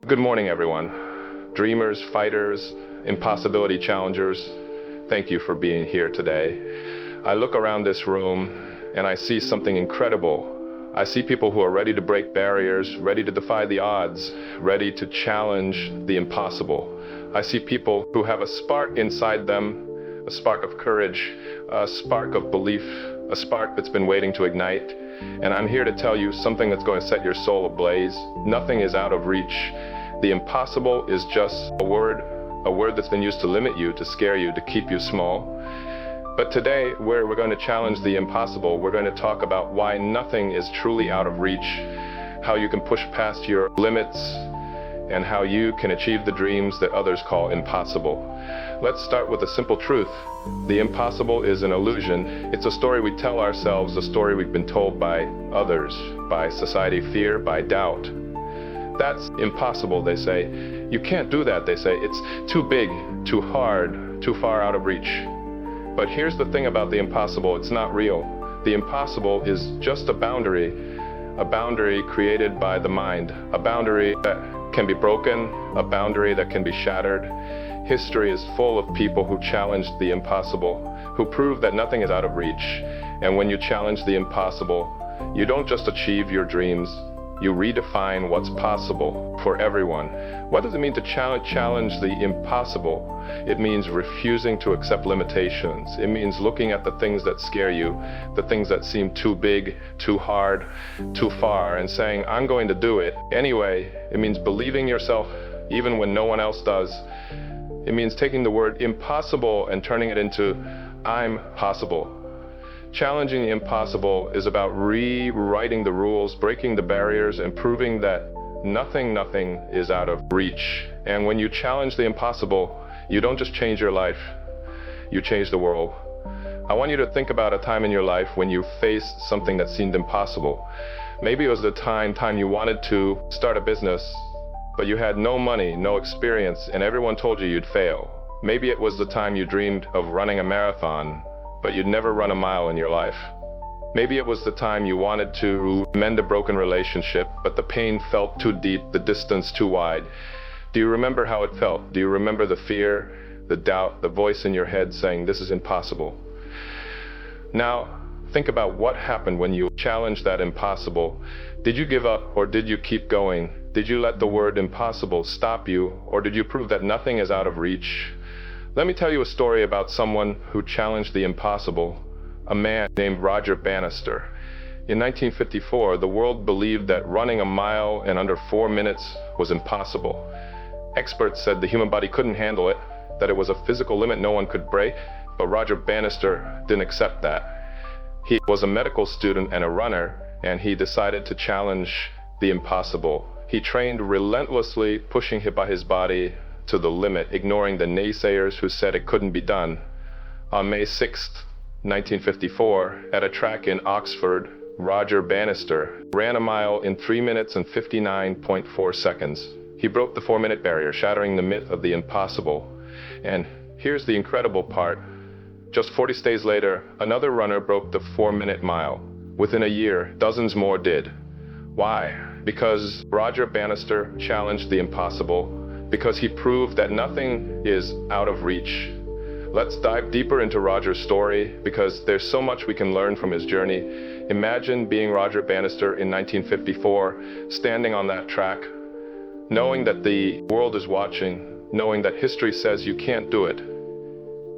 Good morning, everyone. Dreamers, fighters, impossibility challengers, thank you for being here today. I look around this room and I see something incredible. I see people who are ready to break barriers, ready to defy the odds, ready to challenge the impossible. I see people who have a spark inside them, a spark of courage, a spark of belief, a spark that's been waiting to ignite. And I'm here to tell you something that's going to set your soul ablaze. Nothing is out of reach. The impossible is just a word that's been used to limit you, to scare you, to keep you small. But today, where we're going to challenge the impossible, we're going to talk about why nothing is truly out of reach, how you can push past your limits, and how you can achieve the dreams that others call impossible. Let's start with a simple truth. The impossible is an illusion. It's a story we tell ourselves, a story we've been told by others, by society, fear, by doubt. That's impossible, they say. You can't do that, they say. It's too big, too hard, too far out of reach. But here's the thing about the impossible, it's not real. The impossible is just a boundary created by the mind, a boundary that can be broken, a boundary that can be shattered. History is full of people who challenged the impossible, who proved that nothing is out of reach. And when you challenge the impossible, you don't just achieve your dreams, you redefine what's possible for everyone. What does it mean to challenge the impossible? It means refusing to accept limitations. It means looking at the things that scare you, the things that seem too big, too hard, too far, and saying, I'm going to do it anyway. It means believing yourself even when no one else does. It means taking the word impossible and turning it into I'm possible. Challenging the impossible is about rewriting the rules, breaking the barriers, and proving that nothing is out of reach. And when you challenge the impossible, you don't just change your life, you change the world. I want you to think about a time in your life when you faced something that seemed impossible. Maybe it was the time you wanted to start a business, but you had no money, no experience, and everyone told you you'd fail. Maybe it was the time you dreamed of running a marathon, but you'd never run a mile in your life. Maybe it was the time you wanted to mend a broken relationship, but the pain felt too deep, the distance too wide. Do you remember how it felt? Do you remember the fear, the doubt, the voice in your head saying, this is impossible? Now, think about what happened when you challenged that impossible. Did you give up or did you keep going? Did you let the word impossible stop you, or did you prove that nothing is out of reach? Let me tell you a story about someone who challenged the impossible, a man named Roger Bannister. In 1954, the world believed that running a mile in under 4 minutes was impossible. Experts said the human body couldn't handle it, that it was a physical limit no one could break, but Roger Bannister didn't accept that. He was a medical student and a runner, and he decided to challenge the impossible. He trained relentlessly, pushing his body to the limit, ignoring the naysayers who said it couldn't be done. On May 6th, 1954, at a track in Oxford, Roger Bannister ran a mile in 3 minutes and 59.4 seconds. He broke the 4-minute barrier, shattering the myth of the impossible. And here's the incredible part. Just 40 days later, another runner broke the 4-minute mile. Within a year, dozens more did. Why? Because Roger Bannister challenged the impossible, because he proved that nothing is out of reach. Let's dive deeper into Roger's story, because there's so much we can learn from his journey. Imagine being Roger Bannister in 1954, standing on that track, knowing that the world is watching, knowing that history says you can't do it.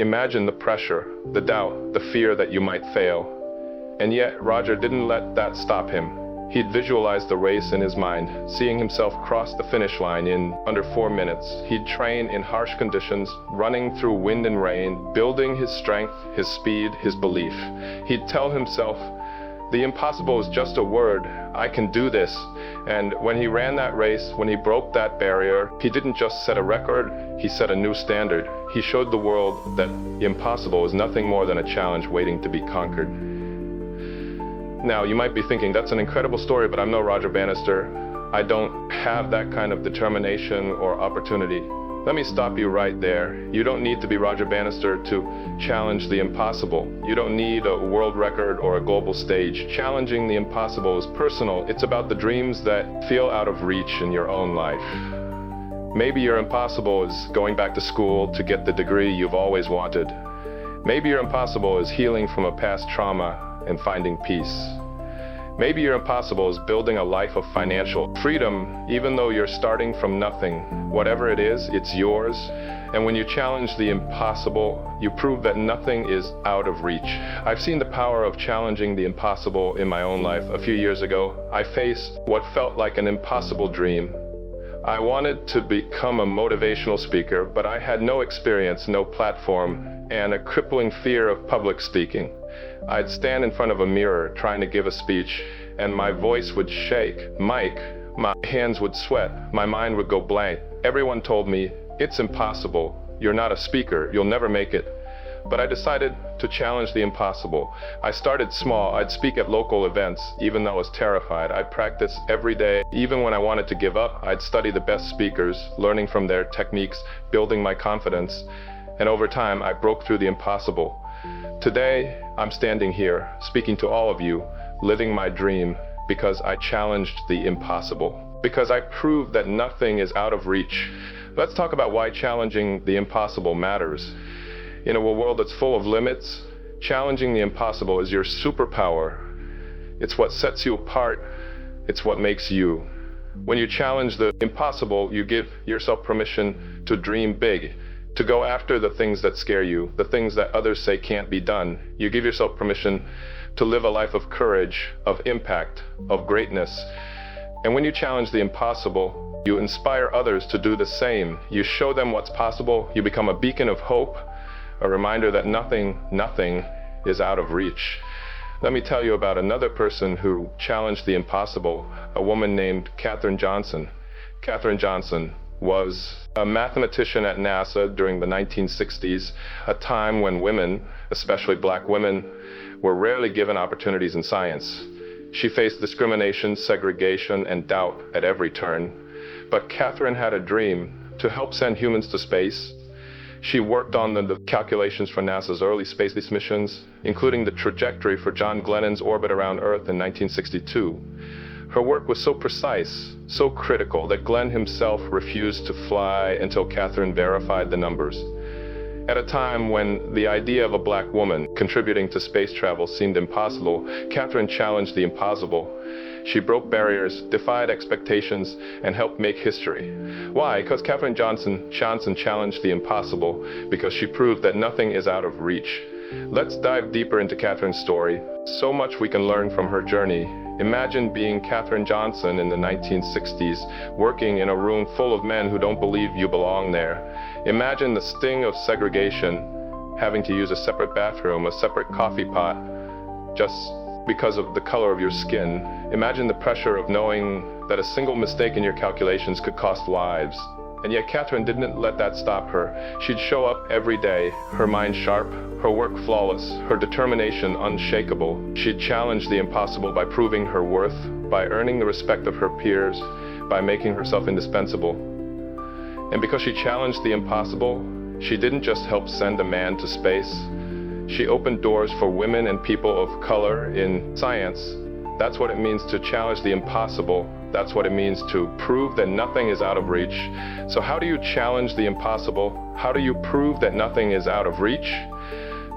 Imagine the pressure, the doubt, the fear that you might fail. And yet, Roger didn't let that stop him. He'd visualized the race in his mind, seeing himself cross the finish line in under 4 minutes. He'd train in harsh conditions, running through wind and rain, building his strength, his speed, his belief. He'd tell himself, the impossible is just a word, I can do this. And when he ran that race, when he broke that barrier, he didn't just set a record, he set a new standard. He showed the world that the impossible is nothing more than a challenge waiting to be conquered. Now, you might be thinking, that's an incredible story, but I'm no Roger Bannister. I don't have that kind of determination or opportunity. Let me stop you right there. You don't need to be Roger Bannister to challenge the impossible. You don't need a world record or a global stage. Challenging the impossible is personal. It's about the dreams that feel out of reach in your own life. Maybe your impossible is going back to school to get the degree you've always wanted. Maybe your impossible is healing from a past trauma and finding peace. Maybe your impossible is building a life of financial freedom, even though you're starting from nothing. Whatever it is, it's yours. And when you challenge the impossible, you prove that nothing is out of reach. I've seen the power of challenging the impossible in my own life. A few years ago, I faced what felt like an impossible dream. I wanted to become a motivational speaker, but I had no experience, no platform, and a crippling fear of public speaking. I'd stand in front of a mirror trying to give a speech, and my voice would shake. My hands would sweat. My mind would go blank. Everyone told me, "It's impossible. You're not a speaker. You'll never make it." But I decided to challenge the impossible. I started small. I'd speak at local events, even though I was terrified. I'd practice every day. Even when I wanted to give up, I'd study the best speakers, learning from their techniques, building my confidence. And over time, I broke through the impossible. Today, I'm standing here, speaking to all of you, living my dream, because I challenged the impossible. Because I proved that nothing is out of reach. Let's talk about why challenging the impossible matters. In a world that's full of limits, challenging the impossible is your superpower. It's what sets you apart. It's what makes you. When you challenge the impossible, you give yourself permission to dream big, to go after the things that scare you, the things that others say can't be done. You give yourself permission to live a life of courage, of impact, of greatness. And when you challenge the impossible, you inspire others to do the same. You show them what's possible. You become a beacon of hope, a reminder that nothing is out of reach. Let me tell you about another person who challenged the impossible, a woman named Katherine Johnson. Katherine Johnson was a mathematician at NASA during the 1960s, a time when women, especially black women, were rarely given opportunities in science. She faced discrimination, segregation, and doubt at every turn. But Katherine had a dream to help send humans to space. She worked on the calculations for NASA's early space missions, including the trajectory for John Glennon's orbit around Earth in 1962. Her work was so precise, so critical, that Glenn himself refused to fly until Katherine verified the numbers. At a time when the idea of a black woman contributing to space travel seemed impossible, Katherine challenged the impossible. She broke barriers, defied expectations, and helped make history. Why? Because Katherine Johnson challenged the impossible because she proved that nothing is out of reach. Let's dive deeper into Katherine's story. So much we can learn from her journey. Imagine being Katherine Johnson in the 1960s, working in a room full of men who don't believe you belong there. Imagine the sting of segregation, having to use a separate bathroom, a separate coffee pot, just because of the color of your skin. Imagine the pressure of knowing that a single mistake in your calculations could cost lives. And yet Katherine didn't let that stop her. She'd show up every day, her mind sharp, her work flawless, her determination unshakable. She'd challenge the impossible by proving her worth, by earning the respect of her peers, by making herself indispensable. And because she challenged the impossible, she didn't just help send a man to space. She opened doors for women and people of color in science. That's what it means to challenge the impossible. That's what it means to prove that nothing is out of reach. So how do you challenge the impossible? How do you prove that nothing is out of reach?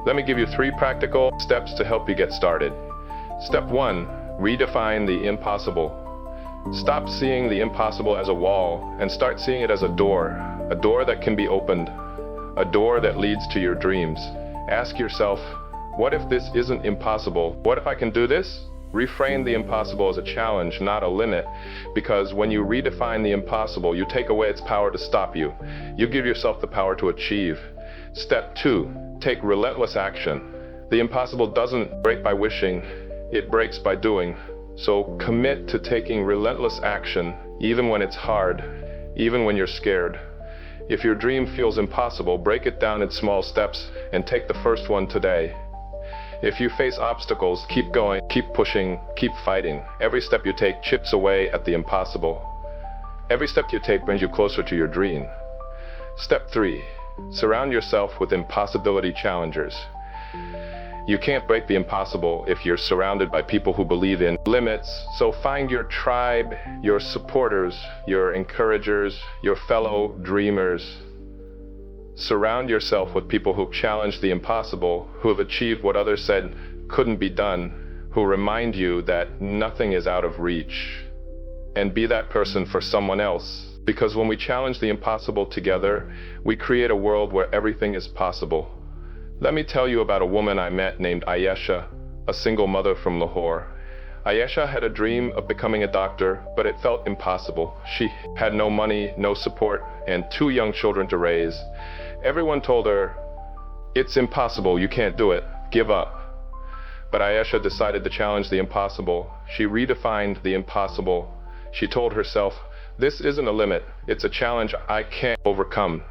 Let me give you 3 practical steps to help you get started. Step 1, redefine the impossible. Stop seeing the impossible as a wall and start seeing it as a door that can be opened, a door that leads to your dreams. Ask yourself, what if this isn't impossible? What if I can do this? Reframe the impossible as a challenge, not a limit, because when you redefine the impossible, you take away its power to stop you. You give yourself the power to achieve. Step 2, take relentless action. The impossible doesn't break by wishing, it breaks by doing. So commit to taking relentless action, even when it's hard, even when you're scared. If your dream feels impossible, break it down in small steps and take the first one today. If you face obstacles, keep going, keep pushing, keep fighting. Every step you take chips away at the impossible. Every step you take brings you closer to your dream. Step 3, surround yourself with impossibility challengers. You can't break the impossible if you're surrounded by people who believe in limits. So find your tribe, your supporters, your encouragers, your fellow dreamers. Surround yourself with people who challenge the impossible, who have achieved what others said couldn't be done, who remind you that nothing is out of reach. And be that person for someone else. Because when we challenge the impossible together, we create a world where everything is possible. Let me tell you about a woman I met named Ayesha, a single mother from Lahore. Ayesha had a dream of becoming a doctor, but it felt impossible. She had no money, no support, and 2 young children to raise. Everyone told her, "It's impossible, you can't do it, give up." But Ayesha decided to challenge the impossible. She redefined the impossible. She told herself, "This isn't a limit, it's a challenge I can't overcome."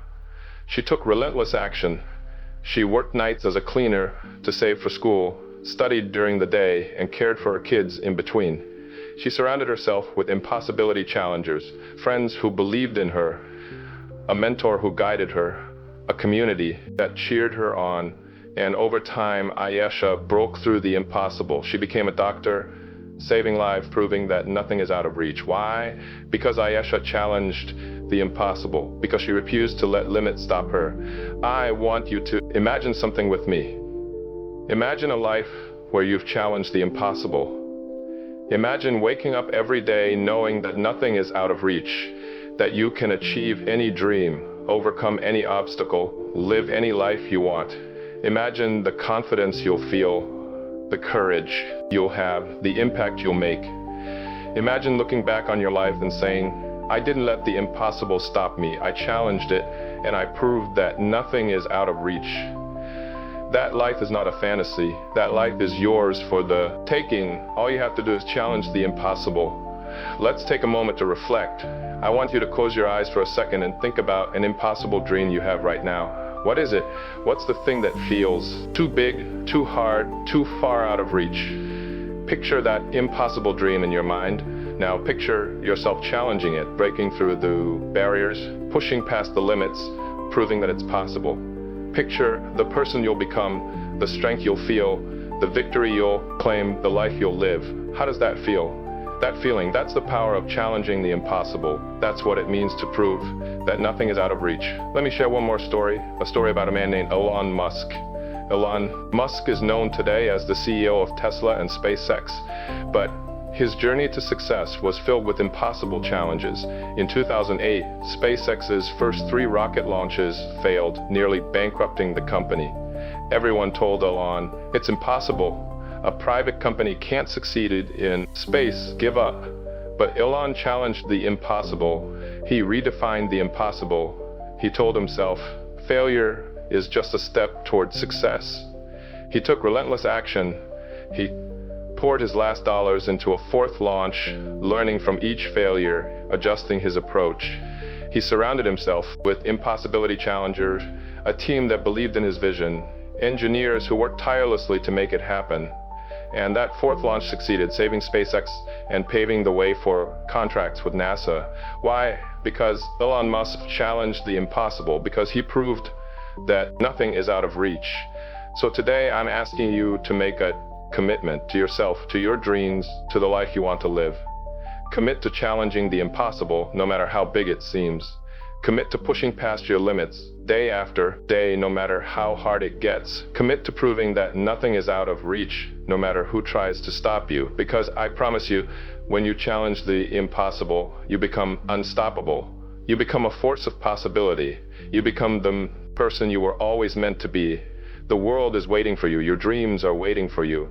She took relentless action. She worked nights as a cleaner to save for school, studied during the day, and cared for her kids in between. She surrounded herself with impossibility challengers, friends who believed in her, a mentor who guided her, a community that cheered her on. And over time, Ayesha broke through the impossible. She became a doctor, saving lives, proving that nothing is out of reach. Why? Because Ayesha challenged the impossible, because she refused to let limits stop her. I want you to imagine something with me. Imagine a life where you've challenged the impossible. Imagine waking up every day knowing that nothing is out of reach, that you can achieve any dream, overcome any obstacle, live any life you want. Imagine the confidence you'll feel, the courage you'll have, the impact you'll make. Imagine looking back on your life and saying, "I didn't let the impossible stop me. I challenged it, and I proved that nothing is out of reach." That life is not a fantasy. That life is yours for the taking. All you have to do is challenge the impossible. Let's take a moment to reflect. I want you to close your eyes for a second and think about an impossible dream you have right now. What is it? What's the thing that feels too big, too hard, too far out of reach? Picture that impossible dream in your mind. Now picture yourself challenging it, breaking through the barriers, pushing past the limits, proving that it's possible. Picture the person you'll become, the strength you'll feel, the victory you'll claim, the life you'll live. How does that feel? That feeling, that's the power of challenging the impossible. That's what it means to prove that nothing is out of reach. Let me share one more story, a story about a man named Elon Musk. Elon Musk is known today as the CEO of Tesla and SpaceX, but his journey to success was filled with impossible challenges. In 2008, SpaceX's first 3 rocket launches failed, nearly bankrupting the company. Everyone told Elon, "It's impossible. A private company can't succeed in space, give up." But Elon challenged the impossible. He redefined the impossible. He told himself, failure is just a step toward success. He took relentless action. He poured his last dollars into a 4th launch, learning from each failure, adjusting his approach. He surrounded himself with impossibility challengers, a team that believed in his vision, engineers who worked tirelessly to make it happen. And that 4th launch succeeded, saving SpaceX and paving the way for contracts with NASA. Why? Because Elon Musk challenged the impossible, because he proved that nothing is out of reach. So today I'm asking you to make a commitment to yourself, to your dreams, to the life you want to live. Commit to challenging the impossible, no matter how big it seems. Commit to pushing past your limits, day after day, no matter how hard it gets. Commit to proving that nothing is out of reach, no matter who tries to stop you. Because I promise you, when you challenge the impossible, you become unstoppable. You become a force of possibility. You become the person you were always meant to be. The world is waiting for you. Your dreams are waiting for you.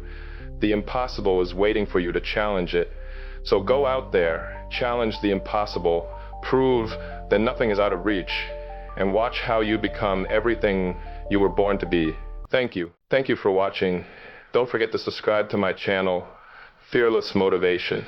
The impossible is waiting for you to challenge it. So go out there, challenge the impossible, prove that nothing is out of reach, and watch how you become everything you were born to be. Thank you. Thank you for watching. Don't forget to subscribe to my channel, Fearless Motivation.